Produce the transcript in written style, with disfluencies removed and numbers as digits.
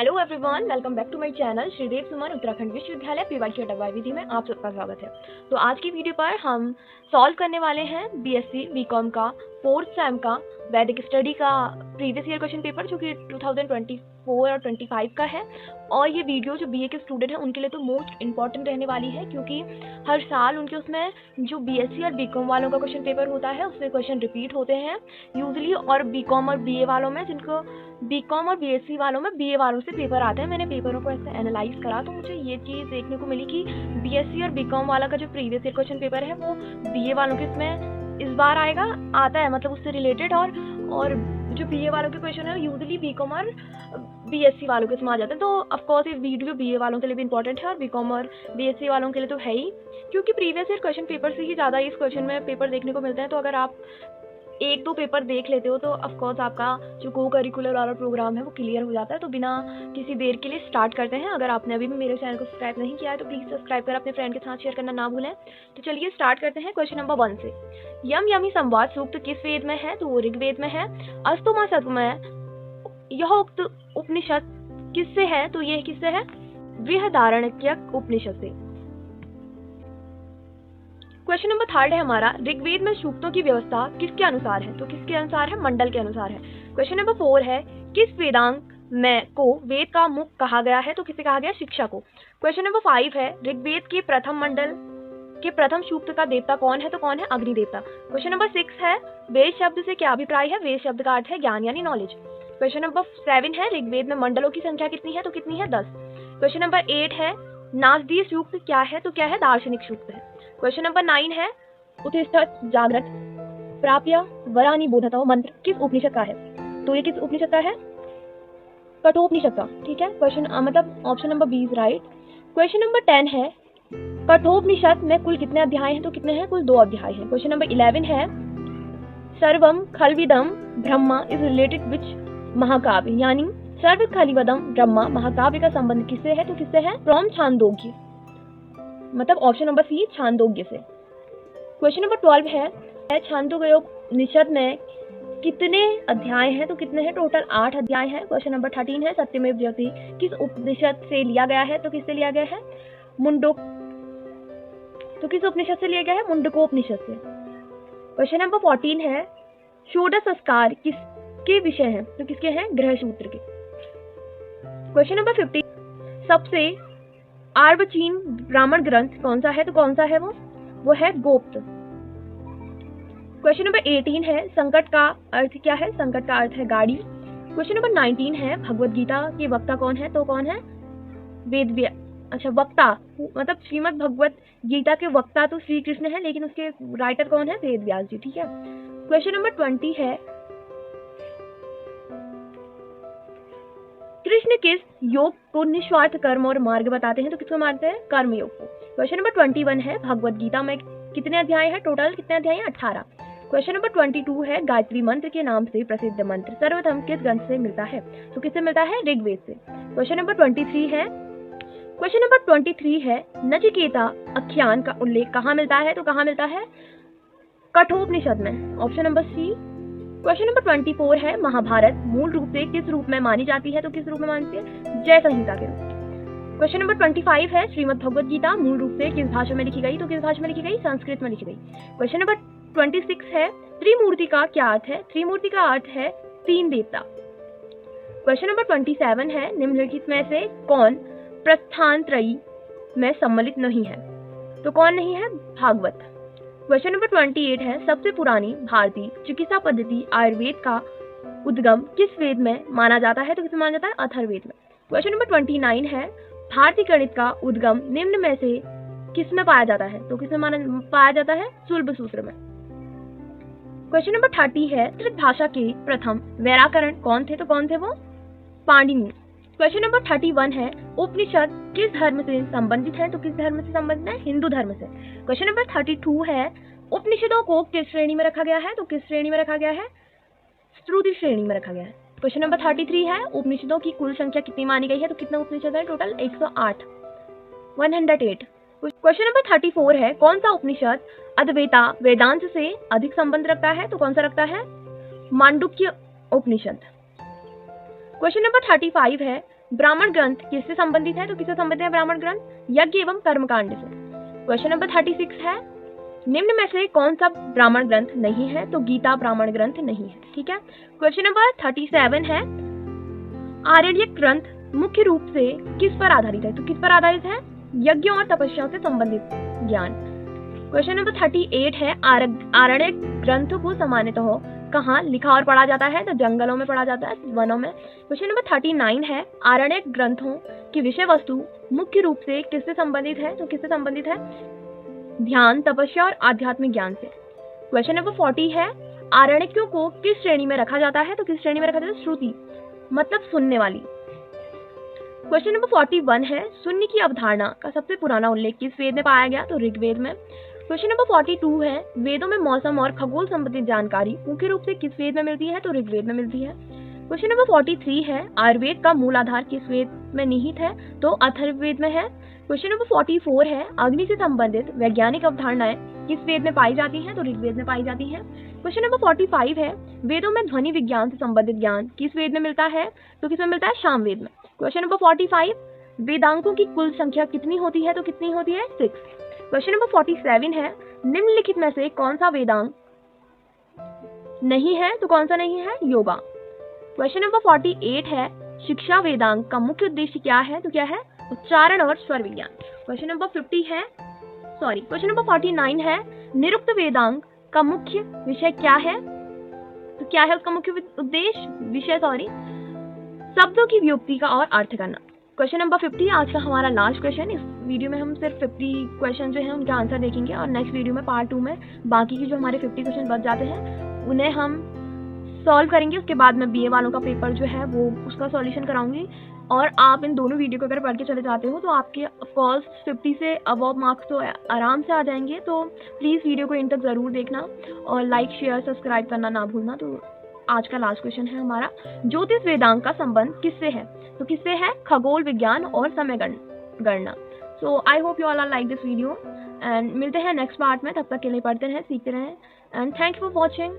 Hello everyone, welcome back to my channel Shridev Suman Uttarakhand विश्वविद्यालय PYQ अटकवाई विधि में आप सबका स्वागत है। तो आज की वीडियो पर हम सॉल्व करने वाले हैं बीएससी बीकॉम का 4th सेम का वैदिक स्टडी का प्रीवियस ईयर क्वेश्चन पेपर जो कि 2024 और 25 का है। और ये वीडियो जो बीए के स्टूडेंट हैं उनके लिए तो मोस्ट इंपॉर्टेंट रहने वाली है, क्योंकि हर साल उनके उसमें जो बीएससी और बीकॉम वालों का क्वेश्चन पेपर होता है उसमें क्वेश्चन रिपीट होते हैं यूजली, और बीकॉम और बीए वालों में, जिनको बीकॉम और बीएससी वालों में बीए वालों से पेपर आते हैं। मैंने पेपरों को ऐसे एनालाइज करा तो मुझे ये चीज़ देखने को मिली कि बीएससी और बीकॉम वाला का जो प्रीवियस ईयर क्वेश्चन पेपर है वो बीए वालों के इसमें इस बार आता है, मतलब उससे रिलेटेड। और जो बीए वालों के क्वेश्चन है यूजली बीकॉम और बीएससी वालों के इसमें आ जाते हैं। तो ऑफकोर्स ये वीडियो बीए वालों के लिए भी इंपॉर्टेंट है और बीकॉम और बीएससी वालों के लिए तो है ही, क्योंकि प्रीवियस ईयर क्वेश्चन पेपर से ही ज़्यादा इस क्वेश्चन में पेपर देखने को मिलते हैं। तो अगर आप एक दो पेपर देख लेते हो तो ऑफकोर्स आपका जो को करिकुलर वाला प्रोग्राम है वो क्लियर हो जाता है। तो बिना किसी देर के लिए स्टार्ट करते हैं। अगर आपने अभी भी मेरे चैनल को सब्सक्राइब नहीं किया है तो प्लीज़ सब्सक्राइब कर अपने फ्रेंड के साथ शेयर करना ना भूलें। तो चलिए स्टार्ट करते हैं क्वेश्चन नंबर 1 से। यम यमी संवाद सूक्त किस वेद में है? तो वो ऋग्वेद में है। अस्तु मा सतमय यह उक्त उपनिषद किससे है? तो ये किससे है? बृहदारण्यक उपनिषद से। क्वेश्चन नंबर 3 है हमारा, ऋग्वेद में सूक्तों की व्यवस्था किसके अनुसार है? तो किसके अनुसार है? मंडल के अनुसार है। क्वेश्चन नंबर 4 है, किस वेदांग में को वेद का मुख कहा गया है? तो किसे कहा गया? शिक्षा को। क्वेश्चन नंबर 5 है, ऋग्वेद के प्रथम मंडल के प्रथम सूक्त का देवता कौन है? तो कौन है? अग्नि देवता। क्वेश्चन नंबर 6 है, वेद शब्द से क्या अभिप्राय है? वेद शब्द का अर्थ है ज्ञान यानी नॉलेज। क्वेश्चन नंबर 7 है, ऋग्वेद में मंडलों की संख्या कितनी है? तो कितनी है? 10। क्वेश्चन नंबर 8 है, नासदीय सूक्त क्या है? तो क्या है? दार्शनिक सूक्त है। क्वेश्चन नंबर 9 है, उत्तिष्ठत जागृत प्राप्य वरानी बोधतो मंत्र किस उपनिषद का है? तो ये किस उपनिषद का है? कठोपनिषद का। ठीक है, क्वेश्चन मतलब option number B is right. Question number 10 है, कठोपनिषद में कुल कितने अध्याय हैं? तो कितने हैं? कुल 2 अध्याय हैं। क्वेश्चन नंबर 11 है, सर्वम खलविदम ब्रह्मा इज रिलेटेड विच महाकाव्य, यानी सर्व खलिवदम ब्रह्मा महाकाव्य का संबंध किससे है? तो किससे है? फ्रॉम छांदोग्य, मतलब ऑप्शन नंबर सी छांदोग्य से। क्वेश्चन नंबर 12 है, छांदोग्योपनिषद में कितने अध्याय हैं? तो कितने हैं? टोटल 8 अध्याय हैं। क्वेश्चन नंबर 13 है, सत्यमेव जयते किस उपनिषद से लिया गया है? तो किससे लिया गया है? मुंडक। तो किस उपनिषद से लिया गया है? मुंडकोपनिषद से। क्वेश्चन नंबर 14 है, षोडश संस्कार किसके विषय हैं? तो किसके हैं? गृह सूत्र के। क्वेश्चन नंबर 15, सबसे अर्वाचीन ब्राह्मण ग्रंथ कौन सा है? तो कौन सा है वो है गोप्त। क्वेश्चन नंबर 18 है, संकट का अर्थ क्या है? संकट का अर्थ है गाड़ी। क्वेश्चन नंबर 19 है, भगवद गीता के वक्ता कौन है? तो कौन है? वेद व्यास। अच्छा, वक्ता मतलब श्रीमद् भगवत गीता के वक्ता तो श्री कृष्ण है, लेकिन उसके राइटर कौन है? वेद व्यास जी। ठीक है। क्वेश्चन नंबर 20 है, कृष्ण किस योग को निस्वार्थ कर्म और मार्ग बताते हैं? तो किसको मानते हैं? कर्म योग को। क्वेश्चन नंबर 21 है, भगवद गीता में कितने अध्याय हैं? टोटल कितने अध्याय हैं? 18। क्वेश्चन नंबर 22 है, गायत्री मंत्र के नाम से प्रसिद्ध मंत्र सर्वप्रथम किस ग्रंथ से मिलता है? तो किससे मिलता है? ऋग्वेद से। क्वेश्चन नंबर 23 है, नचिकेता आख्यान का उल्लेख कहाँ मिलता है? तो कहाँ मिलता है? कठोपनिषद में, option number C. Question number 24 है, महाभारत मूल रूप से किस रूप में मानी जाती है? तो किस रूप में मानती है? जय संहिता के रूप। क्वेश्चन नंबर 25 है, श्रीमद् भगवद गीता मूल रूप से किस भाषा में लिखी गई? तो किस भाषा में लिखी गई? संस्कृत में लिखी गई। क्वेश्चन नंबर 26 है, त्रिमूर्ति का क्या अर्थ है? त्रिमूर्ति का अर्थ है 3 देवता। क्वेश्चन नंबर 27 है, निम्नलिखित में से कौन प्रस्थानत्रयी में सम्मिलित नहीं है? तो कौन नहीं है? भागवत। क्वेश्चन नंबर 28 है, सबसे पुरानी भारतीय चिकित्सा पद्धति आयुर्वेद का उद्गम किस वेद में माना जाता है? तो किसमें माना जाता है? अथर्ववेद में। क्वेश्चन नंबर 29 है, भारतीय गणित का उद्गम निम्न में से किस में पाया जाता है? तो किसमें पाया जाता है? सुलभ सूत्र में। क्वेश्चन नंबर 30 है, संस्कृत भाषा के प्रथम वैयाकरण कौन थे? तो कौन थे वो? पाणिनि। क्वेश्चन नंबर 31 है, उपनिषद किस धर्म से संबंधित है? तो किस धर्म से संबंधित है? हिंदू धर्म से। क्वेश्चन नंबर 32 है, उपनिषदों को किस श्रेणी में रखा गया है? तो किस श्रेणी में रखा गया है? श्रुति श्रेणी में रखा गया है। क्वेश्चन नंबर 33 है, उपनिषदों की कुल संख्या कितनी मानी गई है? तो कितना उपनिषद है? टोटल 108। क्वेश्चन नंबर 34 है, कौन सा उपनिषद अद्वैता वेदांत से अधिक संबंध रखता है? तो कौन सा रखता है? मांडुक्य उपनिषद। क्वेश्चन नंबर 35 है, ब्राह्मण ग्रंथ किससे संबंधित है? तो किससे संबंधित है ब्राह्मण ग्रंथ? यज्ञ एवं कर्मकांड से। क्वेश्चन नंबर 36 है, निम्न में से कौन सा ब्राह्मण ग्रंथ नहीं है? तो गीता ब्राह्मण ग्रंथ नहीं है। ठीक है। क्वेश्चन नंबर 37 है, आरण्यक ग्रंथ मुख्य रूप से किस पर आधारित है? तो किस पर आधारित है? यज्ञों और तपस्याओं से संबंधित ज्ञान। क्वेश्चन नंबर 38 है, आरण्यक ग्रंथ को सामान्यतः कहाँ लिखा और पढ़ा जाता है? तो जंगलों में पढ़ा जाता है, वनों में। क्वेश्चन नंबर 39 है, आरण्यक ग्रंथों की विषय वस्तु मुख्य रूप से किससे संबंधित है? तो किससे संबंधित है? ध्यान, तपस्या और आध्यात्मिक ज्ञान से। क्वेश्चन नंबर 40 है, आरण्यकों को किस श्रेणी में रखा जाता है? तो किस श्रेणी में रखा जाता है? श्रुति, मतलब सुनने वाली। क्वेश्चन नंबर 41 है, शून्य की अवधारणा का सबसे पुराना उल्लेख किस वेद में पाया गया? तो ऋग्वेद में। क्वेश्चन नंबर 42 है, वेदों में मौसम और खगोल संबंधित जानकारी मुख्य रूप से किस वेद में मिलती है? तो ऋग्वेद में मिलती है। क्वेश्चन नंबर 43 है, आयुर्वेद का मूल आधार किस वेद में निहित है? तो अथर्ववेद में है। क्वेश्चन नंबर 44 है, अग्नि से संबंधित वैज्ञानिक अवधारणाएं किस वेद में पाई जाती हैं? तो ऋग्वेद में पाई जाती हैं। क्वेश्चन नंबर 45 है, वेदों में ध्वनि विज्ञान से संबंधित ज्ञान किस वेद में मिलता है? तो किसमें मिलता है? सामवेद में। क्वेश्चन नंबर 45, वेदांगों की कुल संख्या कितनी होती है? तो कितनी होती है? 6। क्वेश्चन नंबर 47 है, निम्नलिखित में से कौन सा वेदांग नहीं है? तो कौन सा नहीं है? योगा। क्वेश्चन नंबर 48 है, शिक्षा वेदांग का मुख्य उद्देश्य क्या है? तो क्या है? उच्चारण और स्वर विज्ञान। क्वेश्चन नंबर 49 है, निरुक्त वेदांग का मुख्य विषय क्या है? तो क्या है उसका मुख्य विषय? शब्दों की व्युक्ति का और अर्थ करना। क्वेश्चन नंबर 50 आज का हमारा लास्ट क्वेश्चन। इस वीडियो में हम सिर्फ 50 क्वेश्चन जो हैं उनके आंसर देखेंगे और नेक्स्ट वीडियो में पार्ट 2 में बाकी की जो हमारे 50 क्वेश्चन बच जाते हैं उन्हें हम सॉल्व करेंगे। उसके बाद मैं बीए वालों का पेपर जो है वो उसका सॉल्यूशन कराऊंगी। और आप इन दोनों वीडियो को अगर पढ़ के चले जाते हो तो आपके ऑफकोर्स 50 से अबव मार्क्स तो आराम से आ जाएंगे। तो प्लीज़ वीडियो को इन तक ज़रूर देखना और लाइक, शेयर, सब्सक्राइब करना ना भूलना। तो आज का लास्ट क्वेश्चन है हमारा, ज्योतिष वेदांग का संबंध किससे है? तो किससे है? खगोल विज्ञान और समय गणना। So I hope you all are like this video and मिलते हैं नेक्स्ट पार्ट में। तब तक के लिए पढ़ते रहें, सीखते रहें एंड थैंक्स फॉर वॉचिंग।